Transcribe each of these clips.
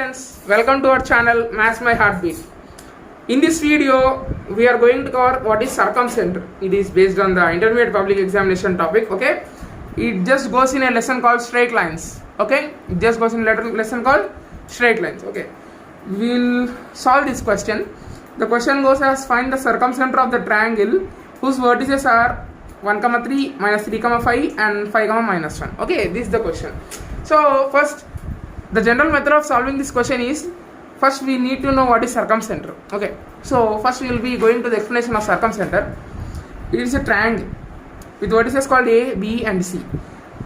friends, welcome to our channel Maths My Heartbeat. In this video, we are going to cover what is circumcenter. It is based on the intermediate public examination topic. Okay, it just goes in a lesson called straight lines. Okay, it just goes in a lesson called straight lines. Okay, we'll solve this question. The question goes as: find the circumcenter of the triangle whose vertices are 1, 3, minus 3, 5 and 5, minus 1. Okay, this is the question. So first, the general method of solving this question is, first we need to know what is circumcenter. Okay, so first we will be going to the explanation of circumcenter. It is a triangle with vertices called A, B and C.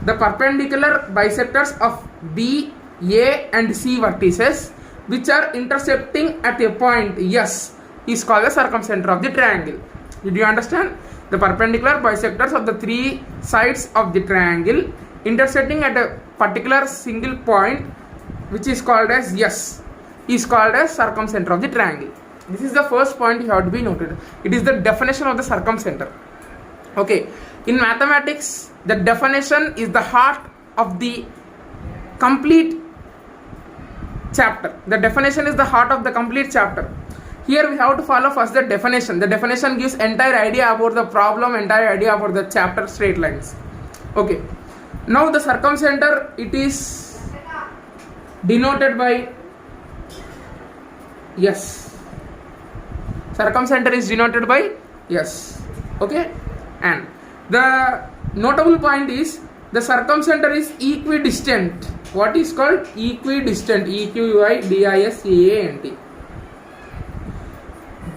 The perpendicular bisectors of B, A and C vertices which are intersecting at a point S is called the circumcenter of the triangle. Did you understand? The perpendicular bisectors of the three sides of the triangle intersecting at a particular single point, which is called as S, is called as circumcenter of the triangle. This is the first point you have to be noted. It is the definition of the circumcenter. Okay, in mathematics, the definition is the heart of the complete chapter. The definition is the heart of the complete chapter. Here we have to follow first the definition. The definition gives entire idea about the problem, entire idea about the chapter, straight lines. Okay, now the circumcenter, it is denoted by S. Circumcenter is denoted by S. Okay, and the notable point is the circumcenter is equidistant. What is called equidistant? EQUIDISTANT.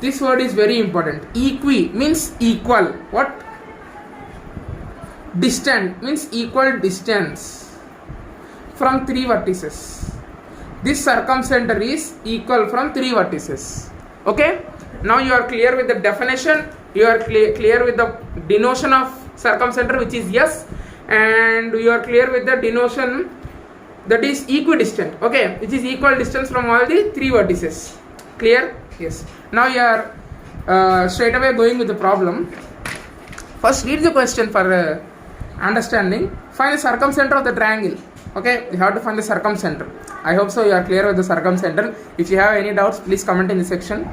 This word is very important. Equi means equal. What? Distant means equal distance from three vertices. This circumcenter is equal from three vertices. Okay, now you are clear with the definition, you are clear with the denotion of circumcenter, which is S, and you are clear with the denotion that is equidistant. Okay, which is equal distance from all the three vertices. Clear? Yes. Now you are straight away going with the problem. First read the question for understanding. Find the circumcenter of the triangle. Okay, you have to find the circumcenter. I hope so you are clear with the circumcenter. If you have any doubts, please comment in the section.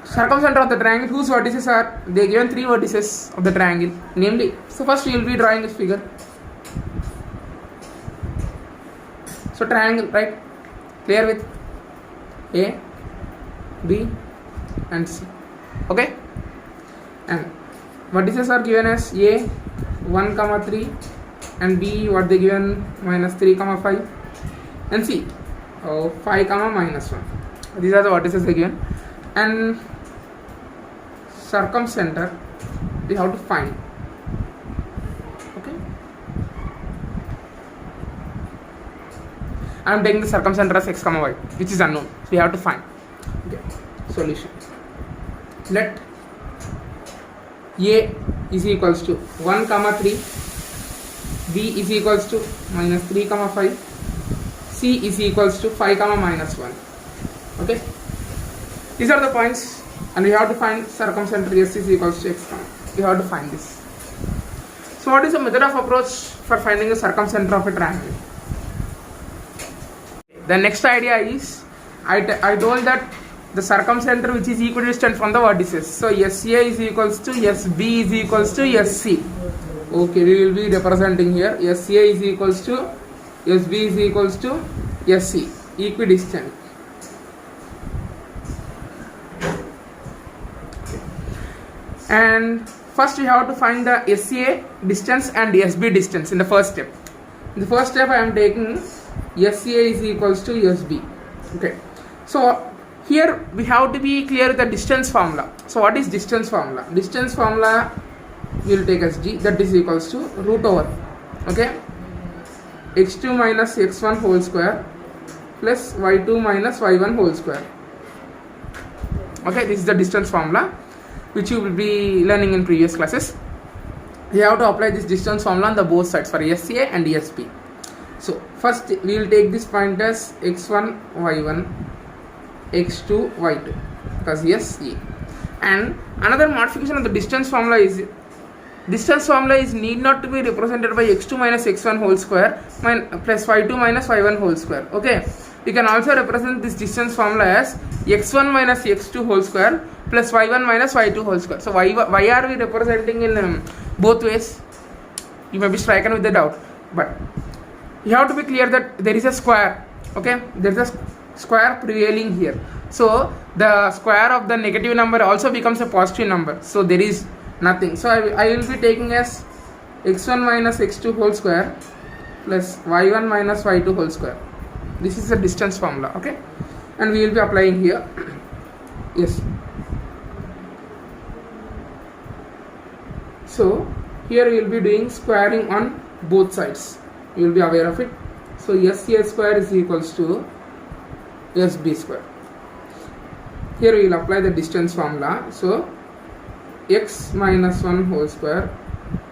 Circumcenter of the triangle, whose vertices are, they given three vertices of the triangle, namely. So first we will be drawing this figure. So triangle, right? Clear with A, B and C. Okay, and vertices are given as A 1, 3 and B, what they given, minus 3, 5 and C 5, minus 1. These are the vertices they given, and circumcenter we have to find. Okay, I am taking the circumcenter as x, y, which is unknown, so we have to find. Okay, solution. Let A is equals to 1, 3, B is equals to minus 3, 5, C is equals to 5, minus 1. Okay, these are the points, and we have to find circumcenter S is equals to x. We have to find this. So what is the method of approach for finding the circumcenter of a triangle? The next idea is, I told that the circumcenter which is equidistant from the vertices. So SA is equals to SB is equals to SC. Okay, we will be representing here SA is equals to SB is equals to SC, equidistant. And first we have to find the SA distance and SB distance in the first step. In the first step I am taking SA is equals to SB. Okay, so here we have to be clear with the distance formula. So what is distance formula? Distance formula we will take as d, that is equals to root over, okay, x2 minus x1 whole square plus y2 minus y1 whole square. Okay, this is the distance formula which you will be learning in previous classes. You have to apply this distance formula on the both sides for SA and SB. So first we will take this point as x1 y1 x2 y2 because SE, and another modification of the distance formula is need not to be represented by x2 minus x1 whole square plus y2 minus y1 whole square. Okay, We can also represent this distance formula as x1 minus x2 whole square plus y1 minus y2 whole square. So why are we representing in both ways? You may be stricken with the doubt, but you have to be clear that there is a square. Okay, there is a square prevailing here. So the square of the negative number also becomes a positive number. So there is nothing. So I will be taking as x1 minus x2 whole square plus y1 minus y2 whole square. This is the distance formula. Okay, and we will be applying here. Yes. So here we will be doing squaring on both sides. You will be aware of it. So SA square is equals to SB square. Here we will apply the distance formula. So x minus 1 whole square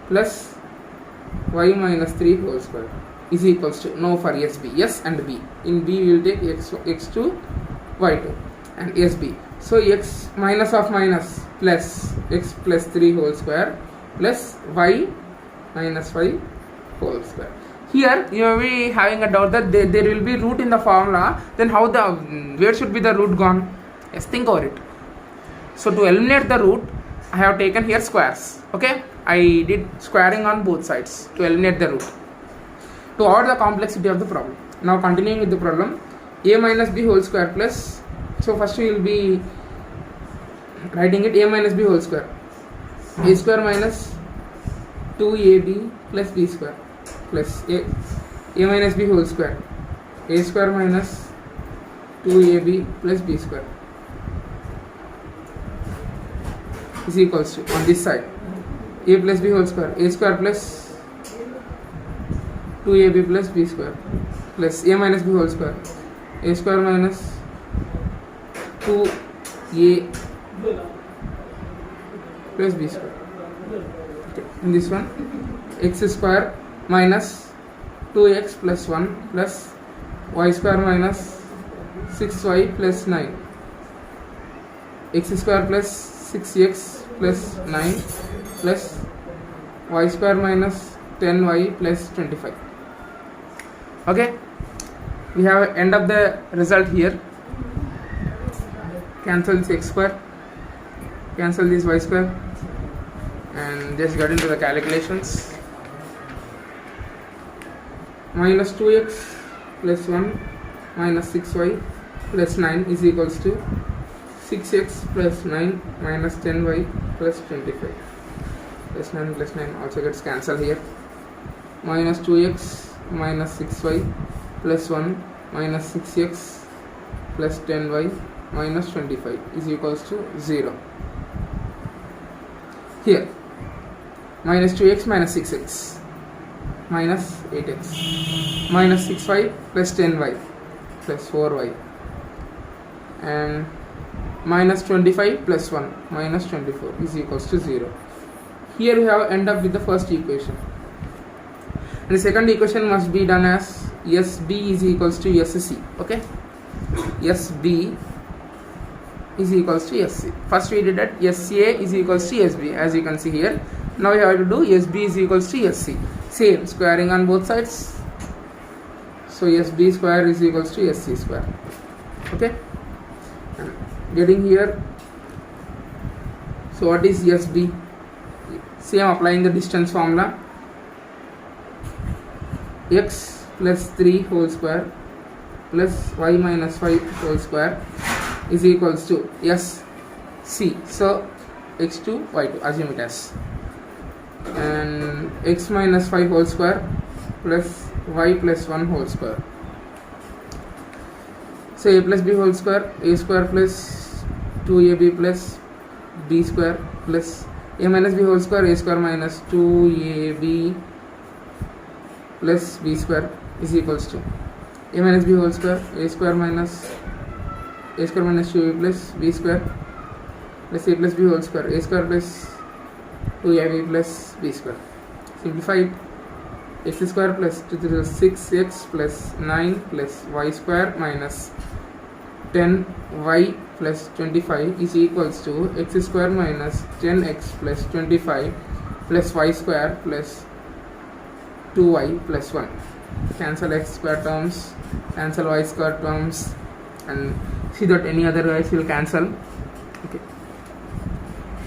plus y minus 3 whole square is equals to, now for SB, S and B. In B we will take x2, y2 and SB. So x minus of minus plus x plus 3 whole square plus y minus 5 whole square. Here you may be having a doubt that there will be root in the formula. Then how where should be the root gone? Yes, think over it. So to eliminate the root, I have taken here squares. Okay, I did squaring on both sides to eliminate the root, to avoid the complexity of the problem. Now continuing with the problem, a minus b whole square plus, so first we will be writing it a minus b whole square, a square minus 2ab plus b square plus a minus b whole square, a square minus 2ab plus b square is equals to, on this side, a plus b whole square, a square plus 2ab plus b square plus a minus b whole square, a square minus 2a plus b square. Okay. In this one, x square minus 2x plus 1 plus y square minus 6y plus 9, x square plus 6x plus 9 plus y square minus 10y plus 25. Okay, we have end of the result here. Cancel this x square, cancel this y square, and just get into the calculations. Minus 2x plus 1 minus 6y plus 9 is equals to 6x plus 9 minus 10y plus 25. Plus 9 plus 9 also gets cancelled here. Minus 2x minus 6y plus 1 minus 6x plus 10y minus 25 is equals to 0. Here minus 2x minus 6x minus 8x minus 6y plus 10y plus 4y and minus 25 plus 1 minus 24 is equals to 0. Here we have end up with the first equation, and the second equation must be done as SB is equals to SC. Okay, SB is equals to SC. First we did that SA is equals to SB, as you can see here. Now we have to do SB is equals to SC. Same, squaring on both sides. So SB square is equals to SC square. Okay, and getting here. So what is SB? Same, applying the distance formula. X plus 3 whole square plus y minus 5 whole square is equals to SC. So x2, y2, assume it as, and x minus 5 whole square plus y plus 1 whole square. So a plus b whole square, a square plus 2ab plus b square plus a minus b whole square, a square minus 2ab plus b square is equals to a minus b whole square, a square minus 2ab plus b square plus a plus b whole square, a square plus 2ab plus b square. Simplified, x square plus 6x plus 9 plus y square minus 10y plus 25 is equals to x square minus 10x plus 25 plus y square plus 2y plus 1. cancel x square terms, cancel y square terms, and see that any other guys will cancel. Okay,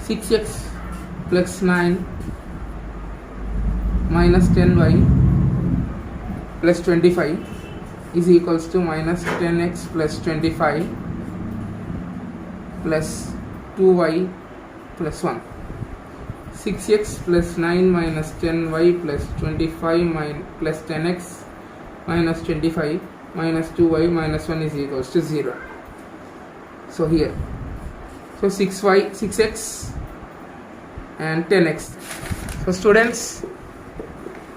6x plus 9 minus 10y plus 25 is equals to minus 10x plus 25 plus 2y plus 1. 6x plus 9 minus 10y plus 25 plus 10x minus 25 minus 2y minus 1 is equals to 0. So here, so 6x and 10x. So students,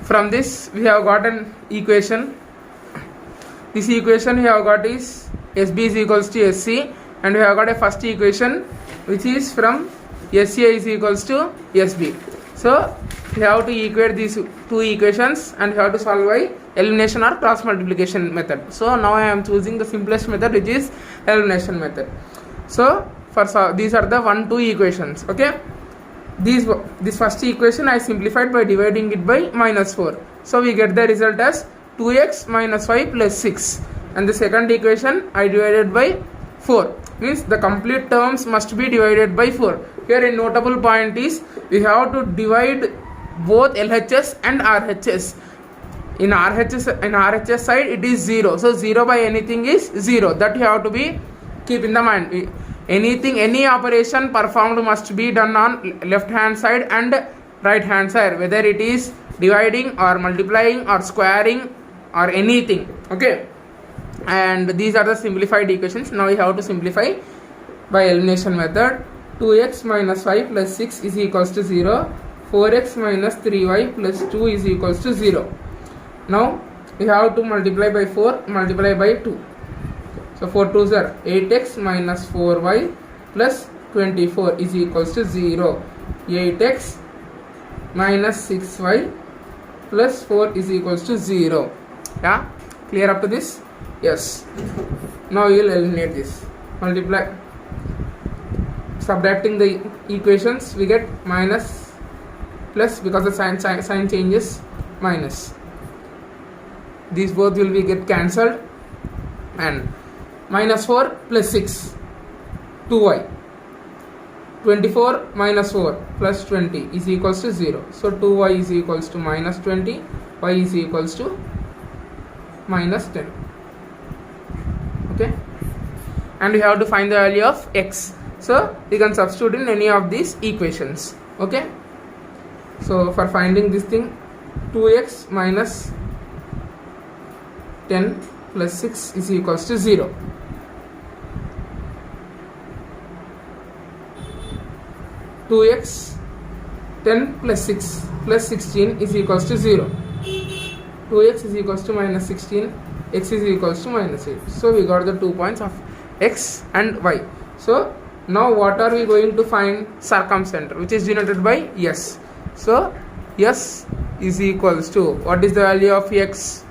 from this we have got an equation. This equation we have got is SB is equals to SC, and we have got a first equation which is from SA is equals to SB. So we have to equate these two equations and we have to solve by elimination or cross multiplication method. So now I am choosing the simplest method, which is elimination method. So for these are the 1, 2 equations. Okay, this first equation I simplified by dividing it by minus 4. So we get the result as 2x minus y plus 6, and the second equation I divided by 4, means the complete terms must be divided by 4. Here a notable point is we have to divide both LHS and RHS. In RHS side it is 0, so 0 by anything is 0. That you have to be keep in the mind. Any operation performed must be done on left hand side and right hand side, whether it is dividing or multiplying or squaring or anything. Okay, and these are the simplified equations. Now we have to simplify by elimination method. 2x minus y plus 6 is equals to 0. 4x minus 3y plus 2 is equals to 0. Now we have to multiply by 4, multiply by 2. So 4 2s are 8x minus 4y plus 24 is equals to 0. 8x minus 6y plus 4 is equals to 0. Yeah, clear up to this? Yes. Now we will eliminate this. Multiply, subtracting the equations, we get minus plus, because the sign changes, minus. These both will be get cancelled, and minus 4 plus 6, 2y. 24 minus 4 plus 20 is equals to 0. So 2y is equals to minus 20, y is equals to minus 10. Okay, and we have to find the value of x. So we can substitute in any of these equations. Okay, so for finding this thing, 2x minus 10 plus 6 is equals to 0. 2x 10 plus 6 plus 16 is equals to 0. 2x is equals to minus 16, x is equals to minus 8. So we got the 2 points of x and y. So now what are we going to find? Circumcenter, which is denoted by S. So S is equals to, what is the value of x?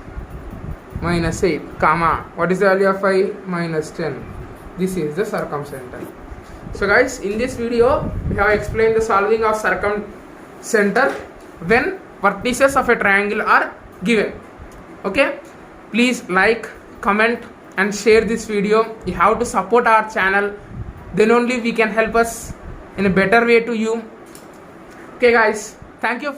Minus 8, comma, what is the value of y? Minus 10. This is the circumcenter. So guys, in this video we have explained the solving of circumcenter when vertices of a triangle are given. Okay, please like, comment and share this video. You have to support our channel, then only we can help us in a better way to you. Okay guys, thank you.